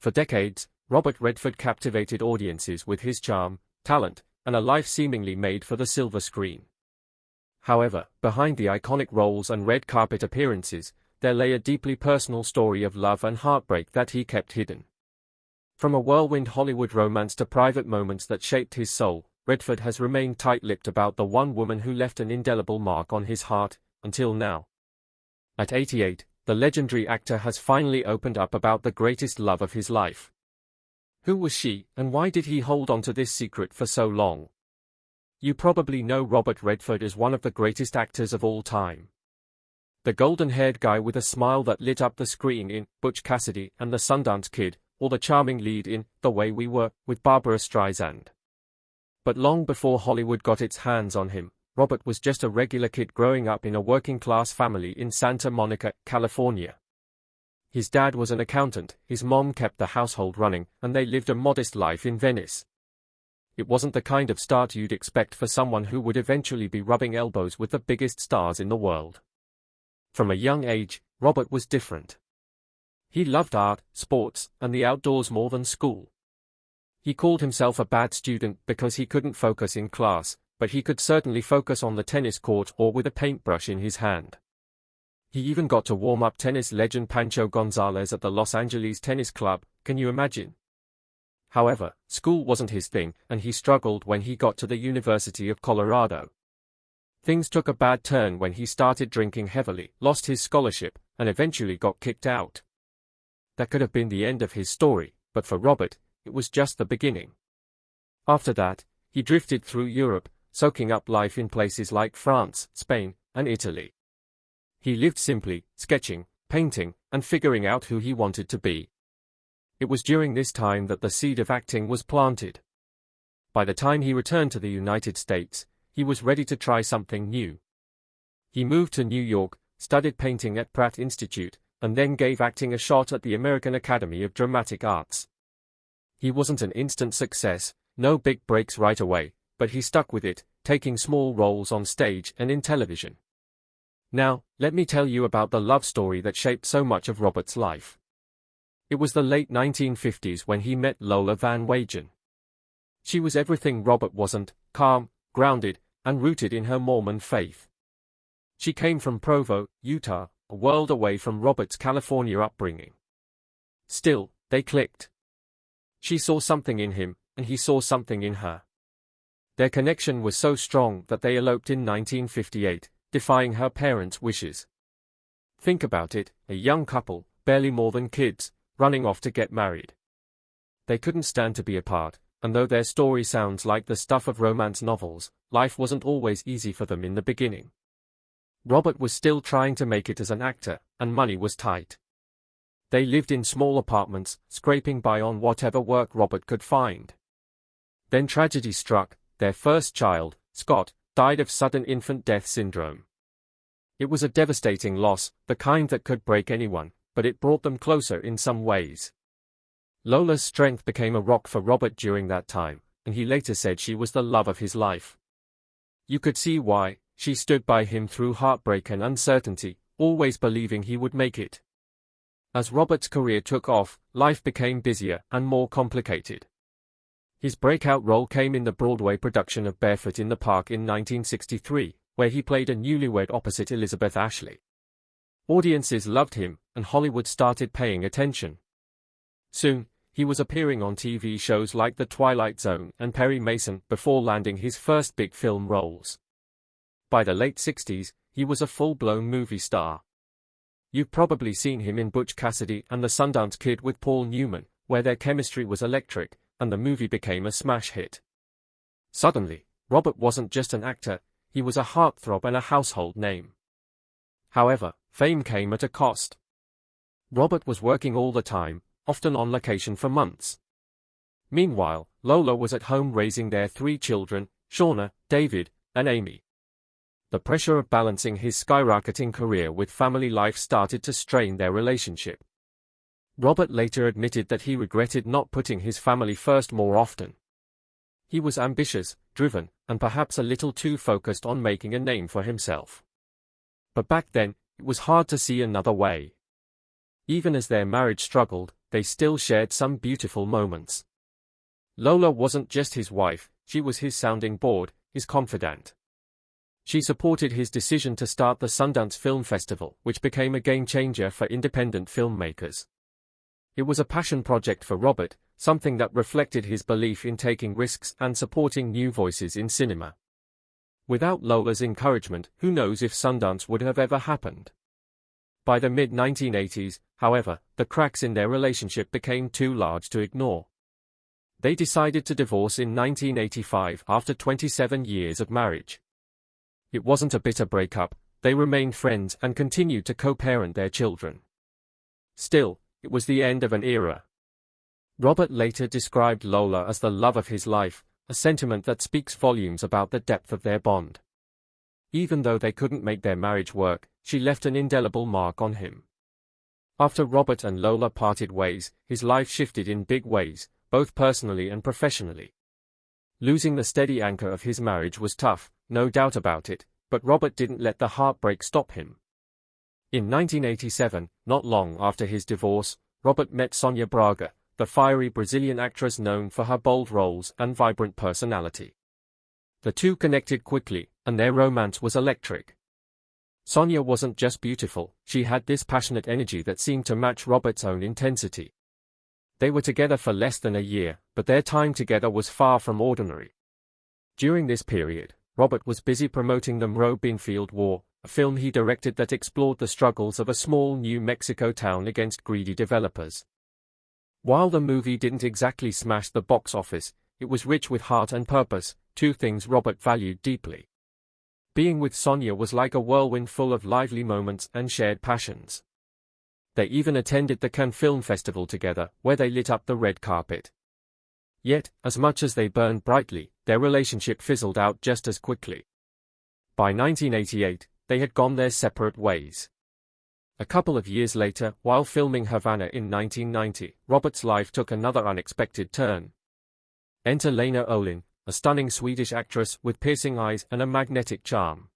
For decades, Robert Redford captivated audiences with his charm, talent, and a life seemingly made for the silver screen. However, behind the iconic roles and red carpet appearances, there lay a deeply personal story of love and heartbreak that he kept hidden. From a whirlwind Hollywood romance to private moments that shaped his soul, Redford has remained tight-lipped about the one woman who left an indelible mark on his heart, until now. At 88, the legendary actor has finally opened up about the greatest love of his life. Who was she, and why did he hold on to this secret for so long? You probably know Robert Redford as one of the greatest actors of all time. The golden-haired guy with a smile that lit up the screen in Butch Cassidy and the Sundance Kid, or the charming lead in The Way We Were with Barbara Streisand. But long before Hollywood got its hands on him, Robert was just a regular kid growing up in a working-class family in Santa Monica, California. His dad was an accountant, his mom kept the household running, and they lived a modest life in Venice. It wasn't the kind of start you'd expect for someone who would eventually be rubbing elbows with the biggest stars in the world. From a young age, Robert was different. He loved art, sports, and the outdoors more than school. He called himself a bad student because he couldn't focus in class, but he could certainly focus on the tennis court or with a paintbrush in his hand. He even got to warm up tennis legend Pancho Gonzalez at the Los Angeles Tennis Club, can you imagine? However, school wasn't his thing, and he struggled when he got to the University of Colorado. Things took a bad turn when he started drinking heavily, lost his scholarship, and eventually got kicked out. That could have been the end of his story, but for Robert, it was just the beginning. After that, he drifted through Europe, soaking up life in places like France, Spain, and Italy. He lived simply, sketching, painting, and figuring out who he wanted to be. It was during this time that the seed of acting was planted. By the time he returned to the United States, he was ready to try something new. He moved to New York, studied painting at Pratt Institute, and then gave acting a shot at the American Academy of Dramatic Arts. He wasn't an instant success, no big breaks right away, but he stuck with it, taking small roles on stage and in television. Now, let me tell you about the love story that shaped so much of Robert's life. It was the late 1950s when he met Lola Van Wagen. She was everything Robert wasn't, calm, grounded, and rooted in her Mormon faith. She came from Provo, Utah, a world away from Robert's California upbringing. Still, they clicked. She saw something in him, and he saw something in her. Their connection was so strong that they eloped in 1958, defying her parents' wishes. Think about it, a young couple, barely more than kids, running off to get married. They couldn't stand to be apart, and though their story sounds like the stuff of romance novels, life wasn't always easy for them in the beginning. Robert was still trying to make it as an actor, and money was tight. They lived in small apartments, scraping by on whatever work Robert could find. Then tragedy struck. Their first child, Scott, died of sudden infant death syndrome. It was a devastating loss, the kind that could break anyone, but it brought them closer in some ways. Lola's strength became a rock for Robert during that time, and he later said she was the love of his life. You could see why. She stood by him through heartbreak and uncertainty, always believing he would make it. As Robert's career took off, life became busier and more complicated. His breakout role came in the Broadway production of Barefoot in the Park in 1963, where he played a newlywed opposite Elizabeth Ashley. Audiences loved him, and Hollywood started paying attention. Soon, he was appearing on TV shows like The Twilight Zone and Perry Mason before landing his first big film roles. By the late 60s, he was a full-blown movie star. You've probably seen him in Butch Cassidy and the Sundance Kid with Paul Newman, where their chemistry was electric, and the movie became a smash hit. Suddenly, Robert wasn't just an actor, he was a heartthrob and a household name. However, fame came at a cost. Robert was working all the time, often on location for months. Meanwhile, Lola was at home raising their 3 children, Shauna, David, and Amy. The pressure of balancing his skyrocketing career with family life started to strain their relationship. Robert later admitted that he regretted not putting his family first more often. He was ambitious, driven, and perhaps a little too focused on making a name for himself. But back then, it was hard to see another way. Even as their marriage struggled, they still shared some beautiful moments. Lola wasn't just his wife, she was his sounding board, his confidant. She supported his decision to start the Sundance Film Festival, which became a game-changer for independent filmmakers. It was a passion project for Robert, something that reflected his belief in taking risks and supporting new voices in cinema. Without Lola's encouragement, who knows if Sundance would have ever happened. By the mid-1980s, however, the cracks in their relationship became too large to ignore. They decided to divorce in 1985 after 27 years of marriage. It wasn't a bitter breakup, they remained friends and continued to co-parent their children. Still, it was the end of an era. Robert later described Lola as the love of his life, a sentiment that speaks volumes about the depth of their bond. Even though they couldn't make their marriage work, she left an indelible mark on him. After Robert and Lola parted ways, his life shifted in big ways, both personally and professionally. Losing the steady anchor of his marriage was tough, no doubt about it, but Robert didn't let the heartbreak stop him. In 1987, not long after his divorce, Robert met Sonia Braga, the fiery Brazilian actress known for her bold roles and vibrant personality. The two connected quickly, and their romance was electric. Sonia wasn't just beautiful, she had this passionate energy that seemed to match Robert's own intensity. They were together for less than a year, but their time together was far from ordinary. During this period, Robert was busy promoting the Mro Binfield War, a film he directed that explored the struggles of a small New Mexico town against greedy developers. While the movie didn't exactly smash the box office, it was rich with heart and purpose, two things Robert valued deeply. Being with Sonia was like a whirlwind full of lively moments and shared passions. They even attended the Cannes Film Festival together, where they lit up the red carpet. Yet, as much as they burned brightly, their relationship fizzled out just as quickly. By 1988, they had gone their separate ways. A couple of years later, while filming Havana in 1990, Robert's life took another unexpected turn. Enter Lena Olin, a stunning Swedish actress with piercing eyes and a magnetic charm.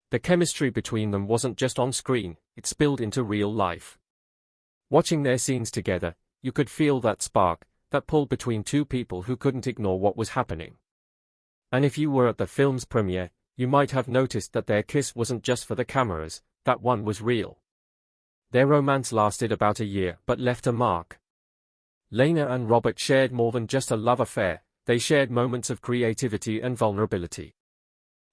The chemistry between them wasn't just on screen, it spilled into real life. Watching their scenes together, you could feel that spark, that pull between two people who couldn't ignore what was happening. And if you were at the film's premiere, you might have noticed that their kiss wasn't just for the cameras, that one was real. Their romance lasted about a year but left a mark. Lena and Robert shared more than just a love affair, they shared moments of creativity and vulnerability.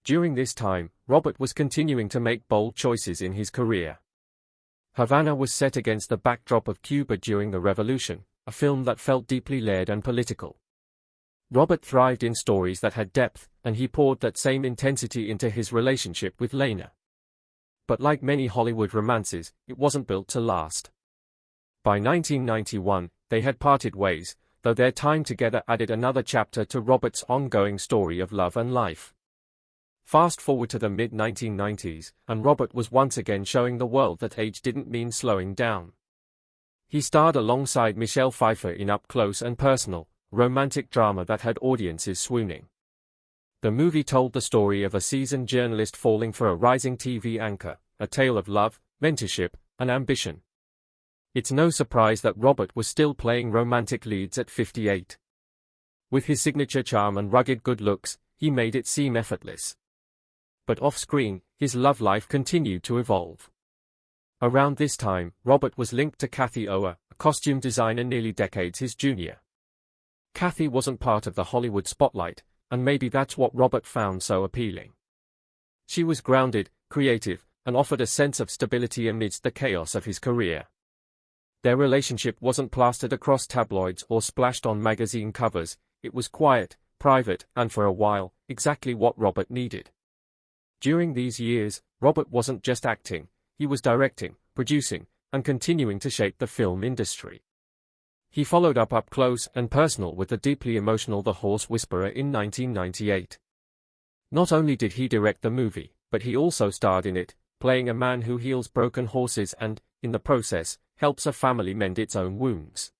During this time, Robert was continuing to make bold choices in his career. Havana was set against the backdrop of Cuba during the Revolution, a film that felt deeply layered and political. Robert thrived in stories that had depth, and he poured that same intensity into his relationship with Lena. But like many Hollywood romances, it wasn't built to last. By 1991, they had parted ways, though their time together added another chapter to Robert's ongoing story of love and life. Fast forward to the mid-1990s, and Robert was once again showing the world that age didn't mean slowing down. He starred alongside Michelle Pfeiffer in Up Close and Personal, romantic drama that had audiences swooning. The movie told the story of a seasoned journalist falling for a rising TV anchor, a tale of love, mentorship, and ambition. It's no surprise that Robert was still playing romantic leads at 58. With his signature charm and rugged good looks, he made it seem effortless. But off-screen, his love life continued to evolve. Around this time, Robert was linked to Kathy Oer, a costume designer nearly decades his junior. Kathy wasn't part of the Hollywood spotlight, and maybe that's what Robert found so appealing. She was grounded, creative, and offered a sense of stability amidst the chaos of his career. Their relationship wasn't plastered across tabloids or splashed on magazine covers, it was quiet, private, and for a while, exactly what Robert needed. During these years, Robert wasn't just acting, he was directing, producing, and continuing to shape the film industry. He followed Up Close and Personal with the deeply emotional The Horse Whisperer in 1998. Not only did he direct the movie, but he also starred in it, playing a man who heals broken horses and, in the process, helps a family mend its own wounds.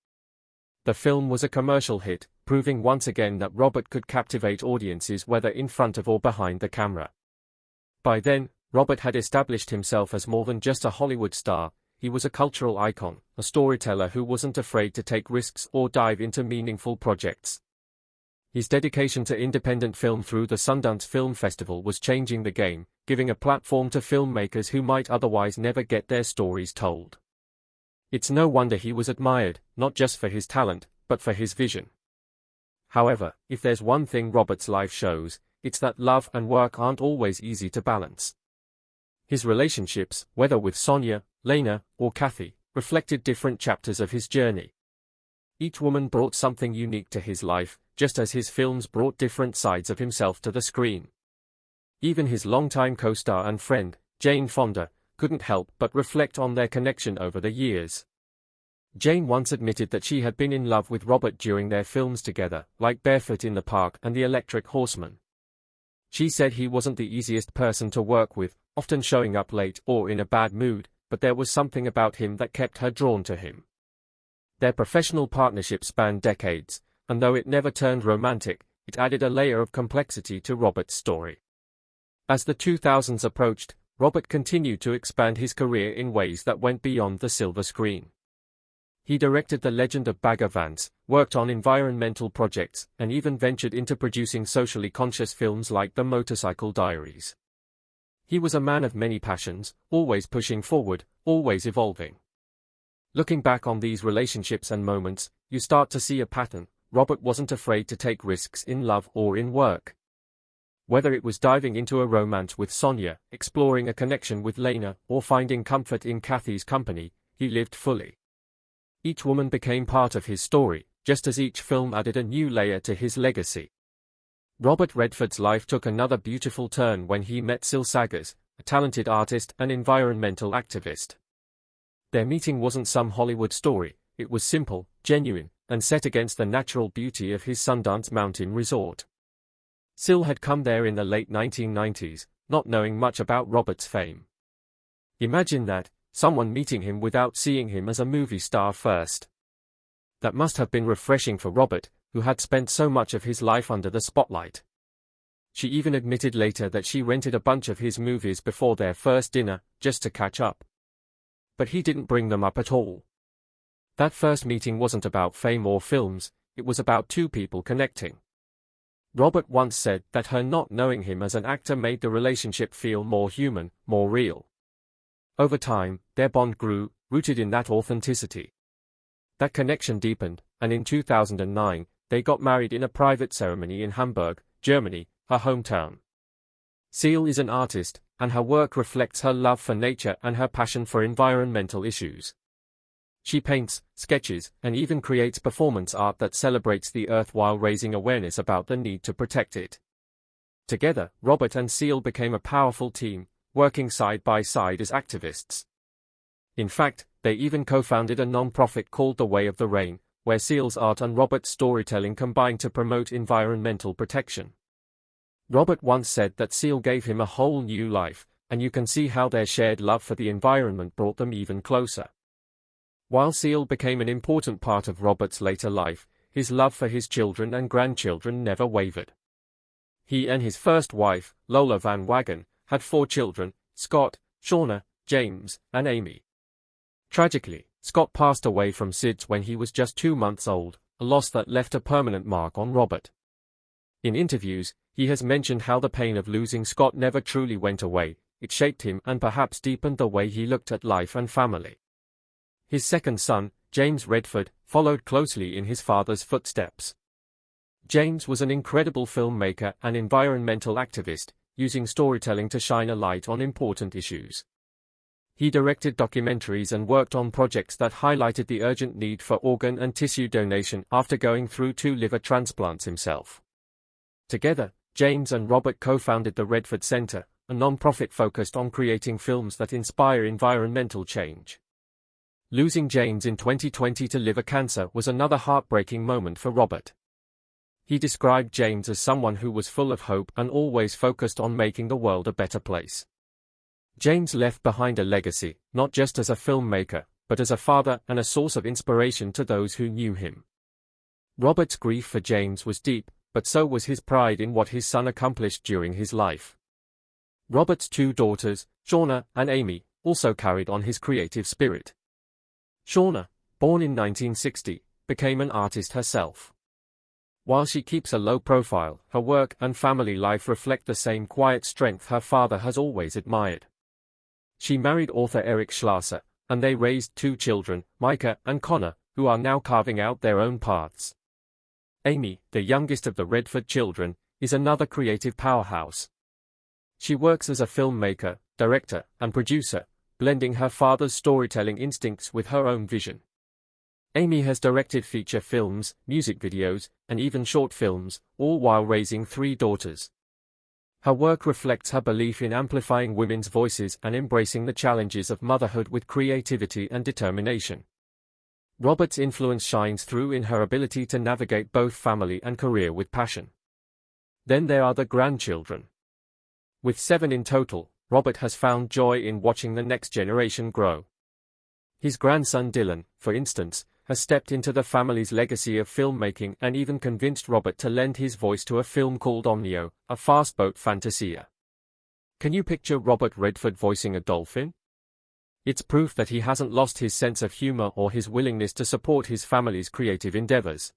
The film was a commercial hit, proving once again that Robert could captivate audiences whether in front of or behind the camera. By then, Robert had established himself as more than just a Hollywood star, he was a cultural icon, a storyteller who wasn't afraid to take risks or dive into meaningful projects. His dedication to independent film through the Sundance Film Festival was changing the game, giving a platform to filmmakers who might otherwise never get their stories told. It's no wonder he was admired, not just for his talent, but for his vision. However, if there's one thing Robert's life shows, it's that love and work aren't always easy to balance. His relationships, whether with Sonia, Lena, or Kathy, reflected different chapters of his journey. Each woman brought something unique to his life, just as his films brought different sides of himself to the screen. Even his longtime co-star and friend, Jane Fonda, couldn't help but reflect on their connection over the years. Jane once admitted that she had been in love with Robert during their films together, like Barefoot in the Park and The Electric Horseman. She said he wasn't the easiest person to work with, often showing up late or in a bad mood, but there was something about him that kept her drawn to him. Their professional partnership spanned decades, and though it never turned romantic, it added a layer of complexity to Robert's story. As the 2000s approached, Robert continued to expand his career in ways that went beyond the silver screen. He directed The Legend of Bagger Vance, worked on environmental projects, and even ventured into producing socially conscious films like The Motorcycle Diaries. He was a man of many passions, always pushing forward, always evolving. Looking back on these relationships and moments, you start to see a pattern. Robert wasn't afraid to take risks in love or in work. Whether it was diving into a romance with Sonia, exploring a connection with Lena, or finding comfort in Kathy's company, he lived fully. Each woman became part of his story, just as each film added a new layer to his legacy. Robert Redford's life took another beautiful turn when he met Syl Saggers, a talented artist and environmental activist. Their meeting wasn't some Hollywood story, it was simple, genuine, and set against the natural beauty of his Sundance Mountain resort. Syl had come there in the late 1990s, not knowing much about Robert's fame. Imagine that, someone meeting him without seeing him as a movie star first. That must have been refreshing for Robert, who had spent so much of his life under the spotlight. She even admitted later that she rented a bunch of his movies before their first dinner, just to catch up. But he didn't bring them up at all. That first meeting wasn't about fame or films, it was about two people connecting. Robert once said that her not knowing him as an actor made the relationship feel more human, more real. Over time, their bond grew, rooted in that authenticity. That connection deepened, and in 2009, they got married in a private ceremony in Hamburg, Germany, her hometown. Syl is an artist, and her work reflects her love for nature and her passion for environmental issues. She paints, sketches, and even creates performance art that celebrates the earth while raising awareness about the need to protect it. Together, Robert and Syl became a powerful team, working side by side as activists. In fact, they even co-founded a non-profit called The Way of the Rain, where Syl's art and Robert's storytelling combined to promote environmental protection. Robert once said that Syl gave him a whole new life, and you can see how their shared love for the environment brought them even closer. While Syl became an important part of Robert's later life, his love for his children and grandchildren never wavered. He and his first wife, Lola Van Wagen, had 4 children, Scott, Shauna, James, and Amy. Tragically, Scott passed away from SIDS when he was just 2 months old, a loss that left a permanent mark on Robert. In interviews, he has mentioned how the pain of losing Scott never truly went away, it shaped him and perhaps deepened the way he looked at life and family. His second son, James Redford, followed closely in his father's footsteps. James was an incredible filmmaker and environmental activist, using storytelling to shine a light on important issues. He directed documentaries and worked on projects that highlighted the urgent need for organ and tissue donation after going through 2 liver transplants himself. Together, James and Robert co-founded the Redford Center, a non-profit focused on creating films that inspire environmental change. Losing James in 2020 to liver cancer was another heartbreaking moment for Robert. He described James as someone who was full of hope and always focused on making the world a better place. James left behind a legacy, not just as a filmmaker, but as a father and a source of inspiration to those who knew him. Robert's grief for James was deep, but so was his pride in what his son accomplished during his life. Robert's 2 daughters, Shauna and Amy, also carried on his creative spirit. Shauna, born in 1960, became an artist herself. While she keeps a low profile, her work and family life reflect the same quiet strength her father has always admired. She married author Eric Schlosser, and they raised 2 children, Micah and Connor, who are now carving out their own paths. Amy, the youngest of the Redford children, is another creative powerhouse. She works as a filmmaker, director, and producer, blending her father's storytelling instincts with her own vision. Amy has directed feature films, music videos, and even short films, all while raising 3 daughters. Her work reflects her belief in amplifying women's voices and embracing the challenges of motherhood with creativity and determination. Robert's influence shines through in her ability to navigate both family and career with passion. Then there are the grandchildren. With 7 in total, Robert has found joy in watching the next generation grow. His grandson Dylan, for instance, has stepped into the family's legacy of filmmaking and even convinced Robert to lend his voice to a film called Omnio, a fastboat fantasia. Can you picture Robert Redford voicing a dolphin? It's proof that he hasn't lost his sense of humor or his willingness to support his family's creative endeavors.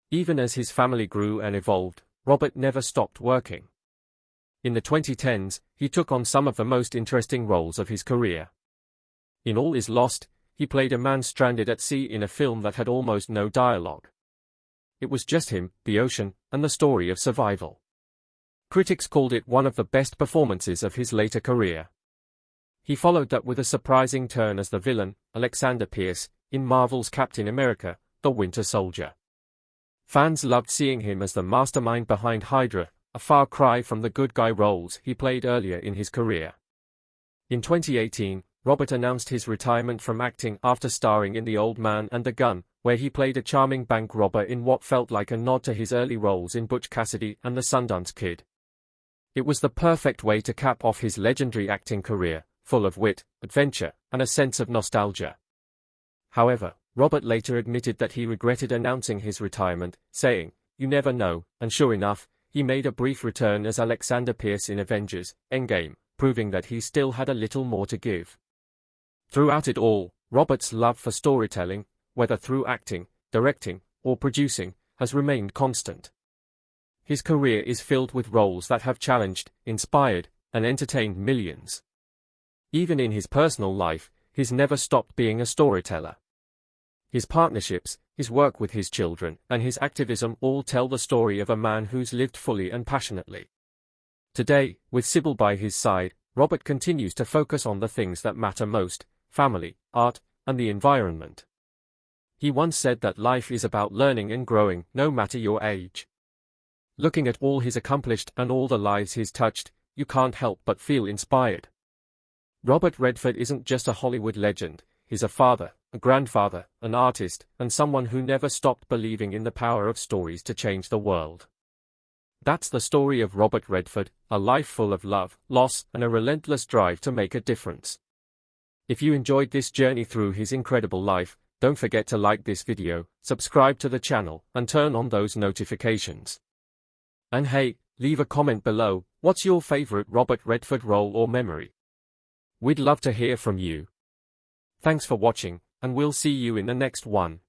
Even as his family grew and evolved, Robert never stopped working. In the 2010s, he took on some of the most interesting roles of his career. In All Is Lost, he played a man stranded at sea in a film that had almost no dialogue. It was just him, the ocean, and the story of survival. Critics called it one of the best performances of his later career. He followed that with a surprising turn as the villain, Alexander Pierce, in Marvel's Captain America: The Winter Soldier. Fans loved seeing him as the mastermind behind Hydra, a far cry from the good guy roles he played earlier in his career. In 2018, Robert announced his retirement from acting after starring in The Old Man and the Gun, where he played a charming bank robber in what felt like a nod to his early roles in Butch Cassidy and the Sundance Kid. It was the perfect way to cap off his legendary acting career, full of wit, adventure, and a sense of nostalgia. However, Robert later admitted that he regretted announcing his retirement, saying, "You never know," and sure enough, he made a brief return as Alexander Pierce in Avengers: Endgame, proving that he still had a little more to give. Throughout it all, Robert's love for storytelling, whether through acting, directing, or producing, has remained constant. His career is filled with roles that have challenged, inspired, and entertained millions. Even in his personal life, he's never stopped being a storyteller. His partnerships, his work with his children, and his activism all tell the story of a man who's lived fully and passionately. Today, with Sybil by his side, Robert continues to focus on the things that matter most: family, art, and the environment. He once said that life is about learning and growing, no matter your age. Looking at all he's accomplished and all the lives he's touched, you can't help but feel inspired. Robert Redford isn't just a Hollywood legend, he's a father, a grandfather, an artist, and someone who never stopped believing in the power of stories to change the world. That's the story of Robert Redford, a life full of love, loss, and a relentless drive to make a difference. If you enjoyed this journey through his incredible life, don't forget to like this video, subscribe to the channel, and turn on those notifications. And hey, leave a comment below. What's your favorite Robert Redford role or memory? We'd love to hear from you. Thanks for watching, and we'll see you in the next one.